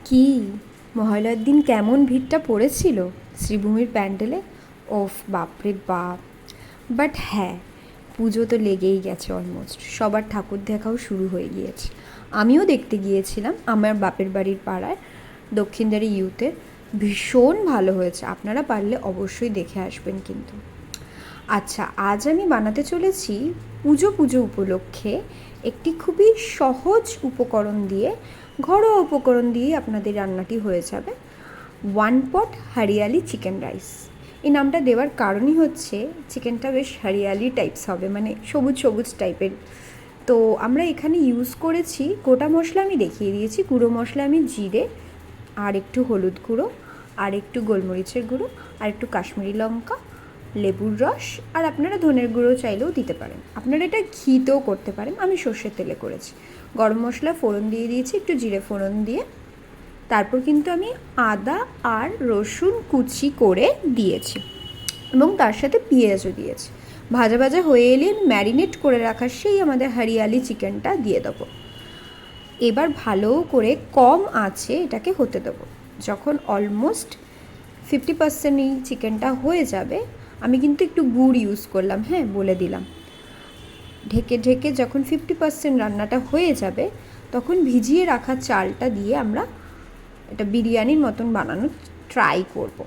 কি মহালয়ার দিন কেমন ভিড়টা পড়েছিল শ্রীভূমির প্যান্ডেলে। ওফ বাপরে বাপ। বাট হ্যাঁ, পুজো তো লেগেই গেছে, অলমোস্ট সবার ঠাকুর দেখাও শুরু হয়ে গিয়েছে। আমিও দেখতে গিয়েছিলাম আমার বাপের বাড়ির পাড়ায় দক্ষিণদারি ইউথে। ভীষণ ভালো হয়েছে, আপনারা পারলে অবশ্যই দেখে আসবেন কিন্তু। আচ্ছা, আজ আমি বানাতে চলেছি পুজো পুজো উপলক্ষে একটি খুবই সহজ উপকরণ দিয়ে, ঘরোয়া উপকরণ দিয়ে আপনাদের রান্নাটি হয়ে যাবে। ওয়ান পট হরিয়ালি চিকেন রাইস। এই নামটা দেওয়ার কারণই হচ্ছে চিকেনটা বেশ হরিয়ালি টাইপস হবে, মানে সবুজ সবুজ টাইপের। তো আমরা এখানে ইউজ করেছি গোটা মশলা, আমি দেখিয়ে দিয়েছি। গুঁড়ো মশলা আমি জিরে, আর একটু হলুদ গুঁড়ো, আর একটু গোলমরিচের গুঁড়ো, আর একটু কাশ্মীরি লঙ্কা, লেবুর রস, আর আপনারা ধনের গুঁড়ো চাইলেও দিতে পারেন। আপনারা এটা ঘিতেও করতে পারেন, আমি সর্ষের তেলে করেছি। গরম মশলা ফোড়ন দিয়ে দিয়েছি, একটু জিরে ফোড়ন দিয়ে। তারপর কিন্তু আমি আদা আর রসুন কুচি করে দিয়েছি এবং তার সাথে পেঁয়াজও দিয়েছি। ভাজা ভাজা হয়ে এলে ম্যারিনেট করে রাখা সেই আমাদের হরিয়ালি চিকেনটা দিয়ে দেবো। এবার ভালো করে কম আঁচে এটাকে হতে দেবো। যখন অলমোস্ট 50% এই চিকেনটা হয়ে যাবে, আমি কিন্তু একটু গুড় ইউজ করলাম, হ্যাঁ বলে দিলাম। ঢেকে ঢেকে যখন 50% রান্নাটা হয়ে যাবে, তখন ভিজিয়ে রাখা চালটা দিয়ে আমরা এটা বিরিয়ানির মতন বানানোর ট্রাই করব।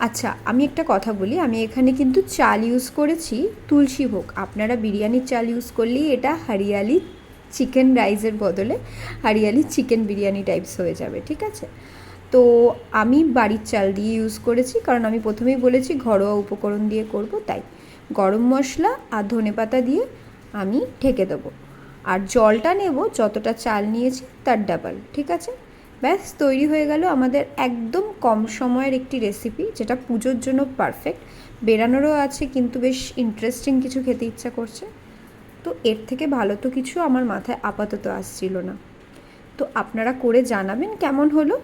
আচ্ছা, আমি একটা কথা বলি, আমি এখানে কিন্তু চাল ইউজ করেছি তুলসী ভোগ। আপনারা বিরিয়ানির চাল ইউজ করলেই এটা হরিয়ালি চিকেন রাইসের বদলে হরিয়ালি চিকেন বিরিয়ানি টাইপস হয়ে যাবে, ঠিক আছে? তো আমি বাড়ির চাল দিয়ে ইউজ করেছি, কারণ আমি প্রথমেই বলেছি ঘরোয়া উপকরণ দিয়ে করব, তাই গরম মশলা আর ধনেপাতা দিয়ে আমি ঢেকে দেবো। আর জলটা নেব যতটা চাল নিয়েছি তার ডাবল, ঠিক আছে? ব্যাস তৈরি হয়ে গেল আমাদের একদম কম সময়ের একটি রেসিপি, যেটা পুজোর জন্য পারফেক্ট। বেরানোরও আছে, কিন্তু বেশ ইন্টারেস্টিং কিছু খেতে ইচ্ছা করছে। তো এর থেকে ভালো তো কিছু আমার মাথায় আপাতত আসছিল না। তো আপনারা করে জানাবেন কেমন হলো।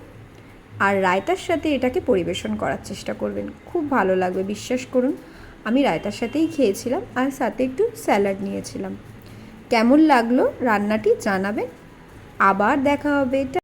আর রায়তার সাথে এটাকে পরিবেশন করার চেষ্টা করবেন, খুব ভালো লাগবে, বিশ্বাস করুন। আমি রায়তার সাথেই খেয়েছিলাম, আর সাথে একটু স্যালাড নিয়েছিলাম। কেমন লাগলো রান্নাটি জানাবেন। আবার দেখা হবে।